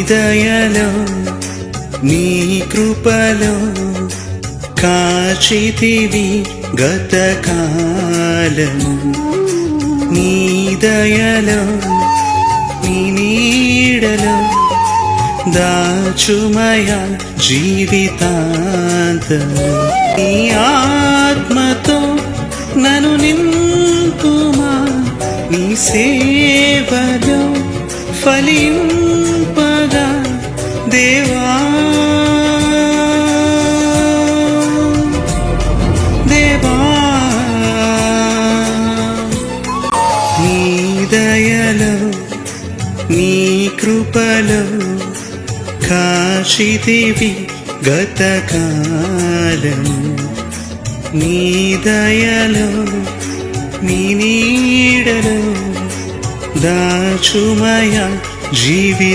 దయలో నీ కృపలో కాచితివి గతకాలము నీ దయలో నీ నీడలో దాచుమయ జీవితాంతము నీ ఆత్మతో నన్ను నింపుమా నీ సేవలో ఫలింపగా దేవా దేవా నీ దయలో నీ కృపలో కాచితివి గతకాలము నీ దయలో నీ నీడలో దాచుమయ జీవి